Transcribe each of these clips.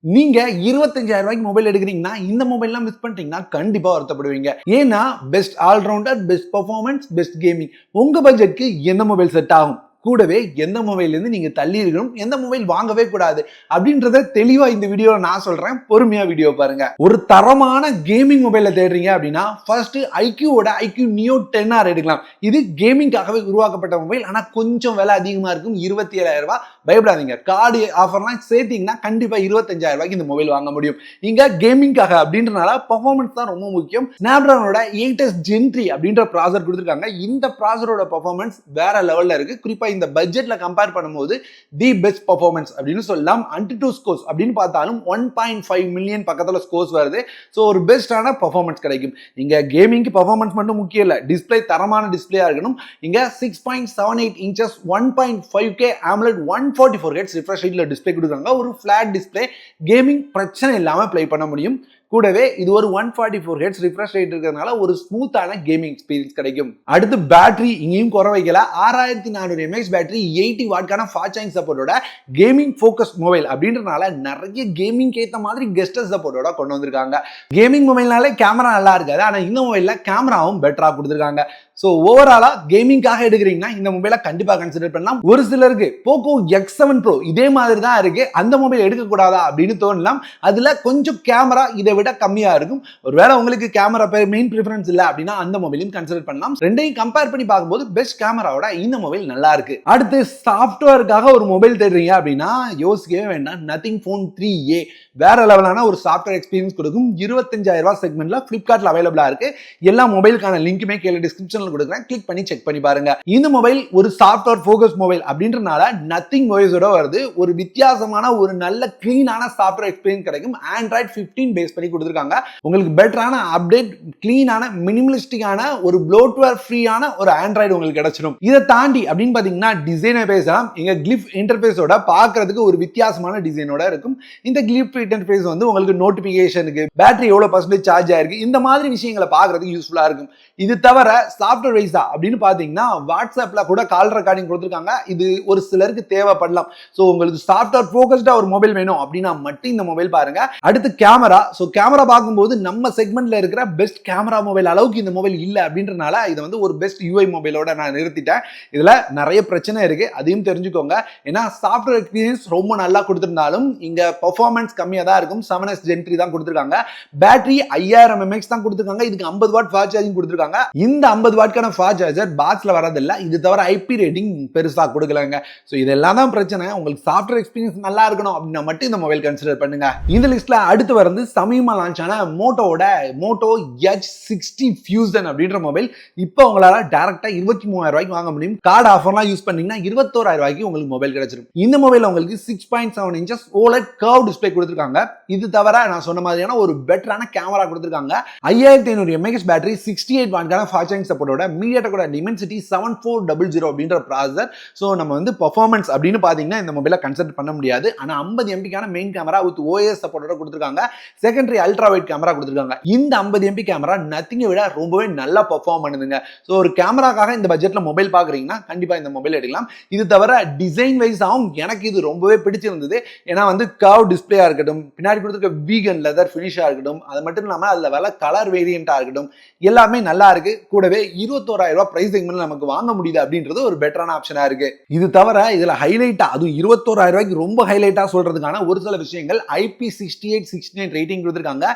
நீங்க 25,000 ரூபாய்க்கு மொபைல் எடுக்கிறீங்கன்னா இந்த மொபைல்லாம் மிஸ் பண்ணிட்டீங்கன்னா கண்டிப்பா வருத்தப்படுவீங்க. ஏன்னா best all rounder, best performance, best gaming. உங்க பட்ஜெட்க்கு எந்த மொபைல் செட் ஆகும்? கூடவே எந்த மொபைல்ல இருந்து நீங்க தள்ளி இருக்கணும், எந்த மொபைல் வாங்கவே கூடாது அப்படின்றத தெளிவா இந்த வீடியோல நான் சொல்றேன். பொறுமையா வீடியோ பாருங்க. ஒரு தரமான கேமிங் மொபைல தேடுறீங்க அப்படின்னா ஃபர்ஸ்ட் ஐக்யூவோட ஐக்யூ நியோ 10R எடுக்கலாம். இது கேமிங்காகவே உருவாக்கப்பட்ட மொபைல். ஆனா கொஞ்சம் விலை அதிகமா இருக்கும். 27,000 ரூபாய். பயப்படாதீங்க. கார்டு ஆஃபர்லாம் சேர்த்தீங்கன்னா கண்டிப்பா 25,000 ரூபாய்க்கு இந்த மொபைல் வாங்க முடியும். இங்க கேமிங்காக அப்படின்றனால பெர்ஃபார்மன்ஸ் தான் ரொம்ப முக்கியம். ஸ்னாப்டிராகனோட 8s Gen 3 அப்படின்ற ப்ராசர் கொடுத்திருக்காங்க. இந்த ப்ராசரோட பெர்ஃபார்மன்ஸ் வேற லெவல்ல இருக்கு. குறிப்பா இந்த பட்ஜெட்ல கம்பேர் பண்ணும்போது தி பெஸ்ட் பெர்ஃபார்மன்ஸ் அப்படின்னு சொல்லலாம். AnTuTu ஸ்கோர்ஸ் அப்படின்னு பார்த்தாலும் 1.5 மில்லியன் பக்கத்துல ஸ்கோர்ஸ் வருது. ஸோ ஒரு பெஸ்டான பெர்ஃபார்மன்ஸ் கிடைக்கும். இங்க கேமிங்க்கு பெர்ஃபார்மன்ஸ் மட்டும் முக்கியம் இல்ல, டிஸ்பிளே தரமான டிஸ்பிளேயா இருக்கணும். இங்க 6.78 inches 1.5K AMOLED 144 Hz refresh ரேட்ல டிஸ்பிளே கொடுக்குறாங்க. ஒரு ஃபிளாட் டிஸ்பிளே, கேமிங் பிரச்சனை இல்லாம ப்ளே பண்ண முடியும். கூடவே இது ஒரு 144 Hz ரிஃப்ரெஷ் ரேட் இருக்கிறதுனால ஒரு ஸ்மூத்தான கேமிங் எக்ஸ்பீரியன்ஸ் கிடைக்கும். அடுத்து பேட்டரி இங்கேயும் குறை வைக்கல. 6400 mAh பேட்டரி, 80 வாட்கான ஃபாஸ்ட் சார்ஜிங் சப்போர்ட்டோட கேமிங் ஃபோக்கஸ் மொபைல் அப்படின்றனால நிறைய கேமிங் ஏற்ற மாதிரி கெஸ்டர் சப்போர்ட்டோட கொண்டு வந்திருக்காங்க. கேமிங் மொபைல்னாலே கேமரா நல்லா இருக்காது, ஆனா இந்த மொபைல்ல கேமராவும் பெட்டரா கொடுத்துருக்காங்க. ஸோ ஓவராலா கேமிங்காக எடுக்கிறீங்கன்னா இந்த மொபைலை கண்டிப்பா கன்சிடர் பண்ணலாம். ஒரு சிலருக்கு போக்கோ X7 Pro இதே மாதிரி தான் இருக்கு, அந்த மொபைல் எடுக்கக்கூடாதா அப்படின்னு தோணலாம். அதுல கொஞ்சம் கேமரா இதை விட கம்மியா இருக்கும். ஒருவேளை உங்களுக்கு கேமரா மெயின் ப்ரிஃபரன்ஸ் இல்லை அப்படின்னா அந்த மொபைலையும் கன்சிடர் பண்ணலாம். ரெண்டையும் கம்பேர் பண்ணி பார்க்கும்போது பெஸ்ட் கேமராவோட இந்த மொபைல் நல்லா இருக்கு. அடுத்து சாஃப்ட்வேருக்காக ஒரு மொபைல் தேடுறீங்க அப்படின்னா யோசிக்கவே வேண்டாம். நத்திங் ஃபோன் 3A வேற லெவலான ஒரு சாஃப்ட்வேர் எக்ஸ்பீரியன்ஸ் கொடுக்கும். 25,000 ரூபாய் செக்மெண்ட்ல பிளிப்கார்ட்ல அவைலபிளா இருக்கு. எல்லா மொபைலுக்கான லிங்க்குமே கீழே டிஸ்கிரிப்ஷன்ல கொடுக்குறேன், கிளிக் பண்ணி செக் பண்ணி பாருங்க. இந்த மொபைல் ஒரு சாஃப்ட்வேர் ஃபோக்கஸ் மொபைல் அப்படின்றனால நத்திங் ஓஎஸோட வருது. ஒரு வித்தியாசமான ஒரு நல்ல கிளீனான சாஃப்ட்வேர் எக்ஸ்பீரியன்ஸ் கிடைக்கும். Android 15 பேஸ் பண்ணி கொடுத்துருக்காங்க. உங்களுக்கு பெட்டரான அப்டேட், கிளீனான மினிமலிஸ்டிக்கான ஒரு ப்ளோட்வேர் ஃப்ரீயான ஒரு ஆண்ட்ராய்டு உங்களுக்கு கிடைச்சிடும். இதை தாண்டி அப்படின்னு பாத்தீங்கன்னா டிசைனை பேசலாம். இங்க கிளிப் இன்டர்ஃபேஸோட பார்க்கறதுக்கு ஒரு வித்தியாசமான டிசைனோட இருக்கும். இந்த கிளிப் இன்டர்ஃபேஸ் வந்து உங்களுக்கு நோட்டிபிகேஷனுக்கு, பேட்டரி எவ்வளவு பர்சன்டேஜ் சார்ஜ் ஆயிருக்கு, இந்த மாதிரி விஷயங்களை பார்க்கறதுக்கு யூஸ்ஃபுல்லா இருக்கும். இது தவிர சாஃப்ட்வேர் வைஸா அப்படின்னு பாத்தீங்கன்னா வாட்ஸ்அப்ல கூட கால் ரெக்கார்டிங் கொடுத்துருக்காங்க. இது ஒரு சிலருக்கு தேவைப்படலாம். ஸோ உங்களுக்கு சாஃப்ட்வேர் ஃபோக்கஸ்டா ஒரு மொபைல் வேணும் அப்படின்னா மட்டும் இந்த மொபைல் பாருங்க. அடுத்து கேமரா. ஸோ கேமரா பார்க்கும்போது நம்ம செக்மெண்ட்ல இருக்கிற பெஸ்ட் கேமரா மொபைல் அளவுக்கு இந்த மொபைல் இல்லை அப்படின்றனால இதை வந்து ஒரு பெஸ்ட் யூஐ மொபைலோட நான் நிறுத்திட்டேன். இதுல நிறைய பிரச்சனை இருக்கு, அதையும் தெரிஞ்சுக்கோங்க. ஏன்னா சாஃப்ட்வேர் எக்ஸ்பீரியன்ஸ் ரொம்ப நல்லா கொடுத்திருந்தாலும் இங்க பெர்ஃபார்மன்ஸ் கம்மியா தான் இருக்கும். 7s Gen 3 தான் கொடுத்திருக்காங்க. பேட்டரி 5000 mAh தான் கொடுத்திருக்காங்க. இதுக்கு 50 வாட் ஃபாஸ்ட் சார்ஜிங் கொடுத்திருக்காங்க. இந்த 50 வாட்கான ஃபாஸ்ட் சார்ஜர் பாக்ஸ்ல வரதில்லை. இது தவிர ஐபி ரேட்டிங் பெருசா கொடுக்கலங்க. ஸோ இதெல்லாம் தான் பிரச்சனை. உங்களுக்கு சாஃப்ட்வேர் எக்ஸ்பீரியன்ஸ் நல்லா இருக்கணும் அப்படின்னா மட்டும் இந்த மொபைல் கன்சிடர் பண்ணுங்க. இந்த லிஸ்ட்ல அடுத்து வந்து சமீபமா லான்ச் ஆன மோட்டோவோட மோட்டோ H60 Fusion அப்படின்ற மொபைல் இப்போ உங்களால டைரக்டா 23,000 ரூபாய்க்கு வாங்க முடியும். கார்டு ஆஃபர்லாம் யூஸ் பண்ணீங்கன்னா 21,000 ரூபாய்க்கு உங்களுக்கு மொபைல் கிடைச்சிடும். இந்த மொபைல் உங்களுக்கு 6.7 இன்ச்சஸ் OLED கர்வ் டிஸ்பிளே கொடுத்திருக்காங்க. இது தவிர நான் சொன்ன மாதிரியான ஒரு பெட்டரான கேமரா கொடுத்திருக்காங்க. 5500 mAh பேட்டரி, 68 வாட்கான ஃபாஸ்ட் சார்ஜிங் சப்போர்ட்டோட மீடியாடெக்கோட Dimensity 7400 அப்படின்ற ப்ராசஸர். ஸோ நம்ம வந்து பெர்ஃபார்மன்ஸ் அப்படின்னு பாத்தீங்கன்னா இந்த மொபைலை கன்சிடர் பண்ண முடியாது. ஆனா 50 MP main camera with OIS சப்போர்ட்டோட கொடுத்திருக்காங்க. செகண்டரி அல்ட்ரா வைட் கேமரா கொடுத்திருக்காங்க. இந்த 50 MP கேமரா நத்திங்கை விட ரொம்பவே நல்லா பெர்ஃபார்ம் பண்ணுதுங்க. ஸோ ஒரு கேமராக்காக இந்த பட்ஜெட்ல மொபைல் பாக்குறீங்கன்னா கண்டிப்பா இந்த மொபைல் எடுக்கலாம். இது தவிர டிசைன் வைஸாகவும் எனக்கு இது ரொம்பவே பிடிச்சிருந்தது. ஏன்னா வந்து கர்வ் டிஸ்பிளேயா இருக்கட்டும், பின்னாடி கொடுத்திருக்க வீகன் லெதர் ஃபினிஷா இருக்கட்டும், அது மட்டும் இல்லாம அதுல வேலை கலர் வேரியண்டா இருக்கட்டும், எல்லாமே நல்லா இருக்கு. கூடவே 21,000 ரூபாய் பிரைஸ் செக்மெண்ட்ல நமக்கு வாங்க முடியுது அப்படின்றது ஒரு பெட்டரான ஆப்ஷனா இருக்கு. இது தவிர இதுல ஹைலைட்டா, அதுவும் 21,000 ரூபாய்க்கு ரொம்ப ஹைலைட்டா சொல்றதுக்கான ஒரு சில விஷயங்கள், IP68 69 ரேட்டிங் கொடுத்திருக்காங்க.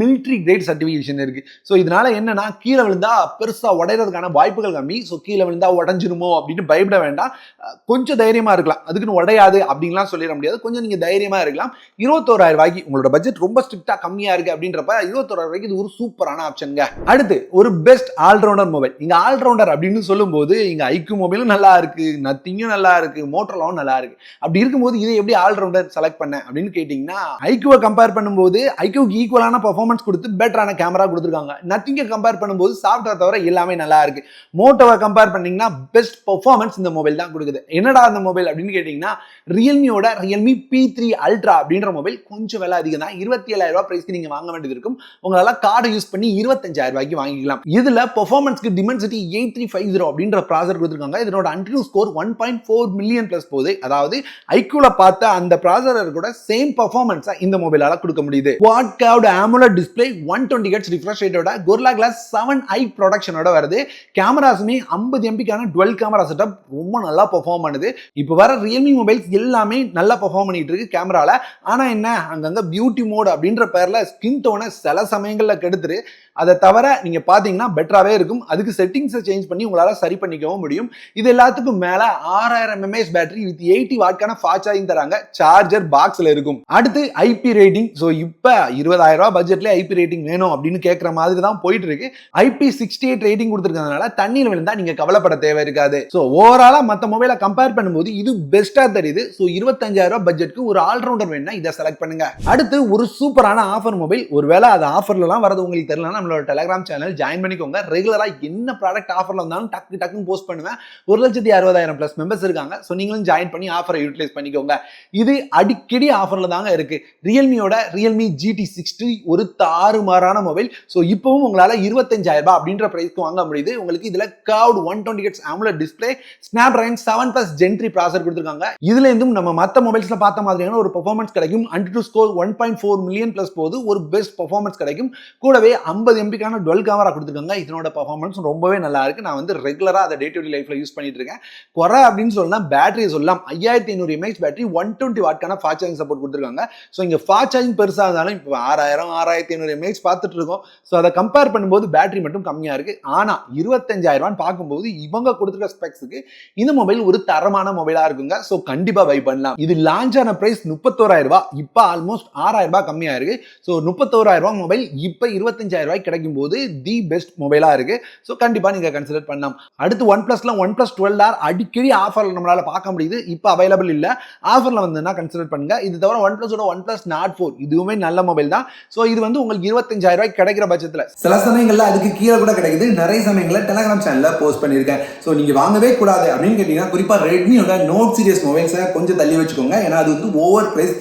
மிலிட்டரி கிரேட் சர்டிபிகேஷன் இருக்கு. ஸோ இதனால என்னன்னா கீழே விழுந்தா பெருசா உடைறதுக்கான வாய்ப்புகள் கம்மி. ஸோ கீழே விழுந்தா உடஞ்சிருமோ அப்படின்னு பயப்பட வேண்டாம். கொஞ்சம் தைரியமா இருக்கலாம். அதுக்குன்னு உடையாது அப்படின்லாம் சொல்லிட முடியாது. கொஞ்சம் நீங்க தைரியமா இருக்கலாம். 21,000 ரூபாய்க்கு உங்களோட பட்ஜெட் ரொம்ப ஸ்ட்ரிக்டா கம்மியா இருக்கு அப்படின்றப்ப 21,000 ரூபாய்க்கு இது ஒரு சூப்பரான ஆப்ஷன்ங்க. அடுத்து ஒரு பெஸ்ட் ஆல்ரவுண்டர் மொபைல். இங்க ஆல்ரவுண்டர் அப்படின்னு சொல்லும்போது இங்க ஐக்யூ மொபைலும் நல்லா இருக்கு, நத்திங்கும் நல்லா இருக்கு, மோட்டோலாவும் நல்லா இருக்கு. அப்படி இருக்கும்போது இதை எப்படி ஆல்ரவுண்டர் செலக்ட் பண்ண அப்படின்னு கேட்டீங்கன்னா ஐக்யூவை கம்பேர் பண்ணும்போது ஐக்யூக்கு உங்களுக்கு ஈக்குவலான பெர்ஃபார்மன்ஸ் கொடுத்து பெட்டரான கேமரா கொடுத்துருக்காங்க. நத்திங்கை கம்பேர் பண்ணும்போது சாஃப்ட்வேர் தவிர எல்லாமே நல்லா இருக்கு. மோட்டோவை கம்பேர் பண்ணீங்கன்னா பெஸ்ட் பெர்ஃபார்மன்ஸ் இந்த மொபைல் தான் கொடுக்குது. என்னடா அந்த மொபைல் அப்படின்னு கேட்டீங்கன்னா ரியல்மியோட ரியல்மி P3 அல்ட்ரா அப்படின்ற மொபைல் கொஞ்சம் விலை அதிகம் தான். 27,000 ரூபாய் பிரைஸ்க்கு நீங்க வாங்க வேண்டியது இருக்கும். உங்களால கார்டு யூஸ் பண்ணி 25,000 ரூபாய்க்கு வாங்கிக்கலாம். இதுல பெர்ஃபார்மன்ஸ்க்கு Dimensity 8350 அப்படின்ற ப்ராசஸர் கொடுத்திருக்காங்க. இதனோட AnTuTu ஸ்கோர் 1.4 மில்லியன் பிளஸ் போகுது. அதாவது ஐக்யூல பார்த்த அந்த ப்ராசஸர் கூட சேம் பெர்ஃபார்மன்ஸா இந்த மொபைலால கொடுக்க முடியுது. Quad curved AMOLED display 120 Hz refresh ரேட்டோட Gorilla Glass 7i ப்ரொடக்ஷனோட வருது. கேமராஸுமே 50 MPக்கான டுவெல் கேமரா செட்டப் ரொம்ப நல்லா பெர்ஃபார்ம் பண்ணுது. இப்போ வர ரியல்மி மொபைல்ஸ் எல்லாமே நல்லா பெர்ஃபார்ம் பண்ணிட்டு இருக்கு கேமரால. ஆனா என்ன, அங்கங்க பியூட்டி மோட் அப்படின்ற பேர்ல ஸ்கின் டோனை சில சமயங்கள்ல கெடுத்துரு. அதை தவிர நீங்க பாத்தீங்கன்னா பெட்டராவே இருக்கும். அதுக்கு செட்டிங்ஸை சேஞ்ச் பண்ணி உங்களால சரி பண்ணிக்கவும் முடியும். இது எல்லாத்துக்கும் மேல 6000 mAh பேட்டரி வித் 80 வாட்கான ஃபாஸ்ட் சார்ஜிங் தராங்க. சார்ஜர் பாக்ஸ்ல இருக்கும். அடுத்து ஐபி ரேட்டிங். ஸோ இப்போ 20,000 ரூபாய் பட்ஜெட்ல ஐபி ரேட்டிங் வேணும் அப்படின்னு கேட்கற மாதிரி தான் போயிட்டு இருக்கு. IP68 ரேட்டிங் கொடுத்துருக்கிறதுனால தண்ணீர் விழுந்தா நீங்க கவலைப்பட தேவை இருக்காது. ஸோ ஓவராலா மற்ற மொபைலை கம்பேர் பண்ணும்போது இது பெஸ்டா தெரியுது. ஸோ 25,000 ரூபாய் பட்ஜெட்க்கு ஒரு ஆல்ரவுண்டர் வேணும்னா இதை செலக்ட் பண்ணுங்க. அடுத்து ஒரு சூப்பரான ஆஃபர் மொபைல். ஒருவேளை அது ஆஃபர்லாம் வரது உங்களுக்கு தெரியலன்னா நம்மளோட டெலிகிராம் சேனல் ஜாயின் பண்ணிக்கோங்க. ரெகுலரா என்ன ப்ராடக்ட் ஆஃபர்ல வந்தாலும் டக்குன்னு போஸ்ட் பண்ணுவேன். 1,60,000 பிளஸ் மெம்பர்ஸ் இருக்காங்க. ஸோ நீங்களும் ஜாயின் பண்ணி ஆஃபரை யூட்டிலைஸ் பண்ணிக்கோங்க. இது அடிக்கடி ஆஃபர்ல தாங்க இருக்கு. ரியல்மியோட ரியல்மி GT60 ஒரு தாறுமாறான மொபைல். ஸோ இப்பவும் உங்களால 25,000 ரூபாய் அப்படின்ற பிரைஸ்க்கு வாங்க முடியுது. உங்களுக்கு இதுல curved 120 Hz AMOLED display, Snapdragon 7+ Gen 3 processor கொடுத்திருக்காங்க. இதுல இருந்தும் நம்ம மத்த மொபைல்ஸ்ல பார்த்த மாதிரியான ஒரு பெர்ஃபார்மன்ஸ் கிடைக்கும். AnTuTu ஸ்கோர் 1.4 மில்லியன் பிளஸ் போது ஒரு பெஸ்ட் பெர்ஃபார்மன்ஸ் கிடைக்கும். கூடவே 50 MPக்கான டுவெல் கேமரா கொடுத்திருக்காங்க. இதனோட பெர்ஃபார்மன்ஸ் ரொம்பவே நல்லா இருக்கு. நான் வந்து ரெகுலரா அதை டே டு டே லைஃப்ல யூஸ் பண்ணிட்டு இருக்கேன். குறை அப்படின்னு சொல்லலாம் பேட்டரியை சொல்லலாம். 5500 mAh பேட்டரி 120 வாட்கான ஃபாஸ்ட் சார்ஜிங் சப்போர்ட் கொடுத்திருக்காங்க. ஸோ இங்க ஃபாஸ்ட் சார்ஜிங் பெருசா இருந்தாலும் இப்போ 6500 mAh பார்த்துட்டு இருக்கோம். ஸோ அதை கம்பேர் பண்ணும்போது பேட்டரி மட்டும் கம்மியா இருக்கு. ஆனா 25,000 ரூபாய் பார்க்கும்போது இவங்க கொடுத்துருக்க ஸ்பெக்ஸுக்கு இந்த மொபைல் ஒரு தரமான மொபைலா இருக்குங்க. ஸோ கண்டிப்பா பை பண்ணலாம். இது லான்ச் ஆன பிரைஸ் 31,000 ரூபாய். இப்போ ஆல்மோஸ்ட் 6,000 ரூபாய் கம்மியா இருக்கு. ஸோ 31,000 ரூபாய் மொபைல் இப்போ 25,000 ரூபாய் கிடைக்கும் போது தி பெஸ்ட் மொபைலா இருக்கு. ஸோ கண்டிப்பா நீங்க கன்சிடர் பண்ணலாம். அடுத்து OnePlusல OnePlus 12R அடிக்கடி ஆஃபர்ல நம்மளால பார்க்க முடியுது. இப்போ அவைலபிள் இல்ல. ஆஃபர்ல வந்ததுன்னா கன்சிடர் பண்ணுங்க. இது தவிர OnePlusோட OnePlus Nord 4 இதுவுமே நல்ல மொபைல் தான். ஸோ இது வந்து உங்களுக்கு 25,000 ரூபாய் கிடைக்கிற பட்சத்துல சில சமயங்கள்ல அதுக்கு கீழே கூட கிடைக்குது. நிறைய சமயங்கள்ல டெலிகிராம் சேனல்ல போஸ்ட் பண்ணிருக்கேன். ஸோ நீங்க வாங்கவே கூடாது அப்படின்னு கேட்டீங்கன்னா குறிப்பா ரெட்மியோட நோட் சீரிஸ் மொபைல்ஸை கொஞ்சம் தள்ளி வச்சுக்கோங்க. ஏன்னா அது வந்து ஓவர் பிரைஸ்,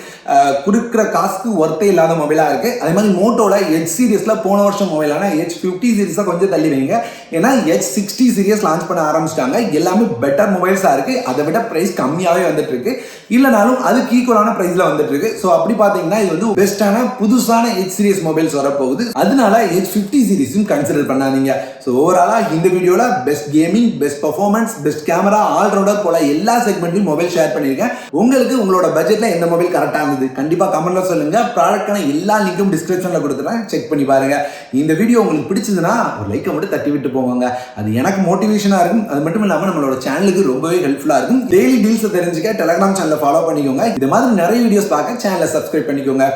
கொடுக்குற காசுக்கு ஒர்த்தே இல்லாத மொபைலா இருக்கு. அதே மாதிரி மோட்டோல H சீரிஸ்ல போன வருஷம் மொபைலான H50 சீரிஸை கொஞ்சம் தள்ளி வைங்க. ஏன்னா H60 சீரிஸ் லான்ச் பண்ண ஆரம்பிச்சிட்டாங்க. எல்லாமே பெட்டர் மொபைல்ஸா இருக்கு. அதை விட பிரைஸ் கம்மியாவே வந்துட்டு இருக்கு. இல்லனாலும் அதுக்கு ஈக்குவலான பிரைஸ்ல வந்துட்டு இருக்கு. ஸோ அப்படி பாத்தீங்கன்னா இது வந்து பெஸ்டான புதுசான H சீரிஸ் மொபைல்ஸ் வரப்போகுது. அதனால H50 சீரிஸும் கன்சிடர் பண்ணாதீங்க. ஸோ ஓவராலா இந்த வீடியோல best gaming, best performance, best camera, all rounder போல எல்லா செக்மெண்ட்லையும் மொபைல் ஷேர் பண்ணிருக்கேன். உங்களுக்கு உங்களோட பட்ஜெட்ல எந்த மொபைல் கரெக்டா இருந்தது கண்டிப்பா கமெண்ட்ல சொல்லுங்க. ப்ராடக்டான எல்லா லிங்கும் டிஸ்கிரிப்ஷன்ல கொடுத்துறேன், செக் பண்ணி பாருங்க. இந்த வீடியோ உங்களுக்கு பிடிச்சதுன்னா ஒரு லைக்கை மட்டும் தட்டி விட்டு போவாங்க. அது எனக்கு மோட்டிவேஷனா இருக்கும். அது மட்டும் இல்லாம நம்மளோட சேனலுக்கு ரொம்பவே ஹெல்ப்ஃபுல்லா இருக்கும். டெய்லி டீல்ஸ் தெரிஞ்சுக்க டெலிகிராம் சேனலை ஃபாலோ பண்ணிக்கோங்க. இது மாதிரி நிறைய வீடியோஸ் பார்க்க சேனலை சப்ஸ்கிரைப் பண்ணிக்கோங்க.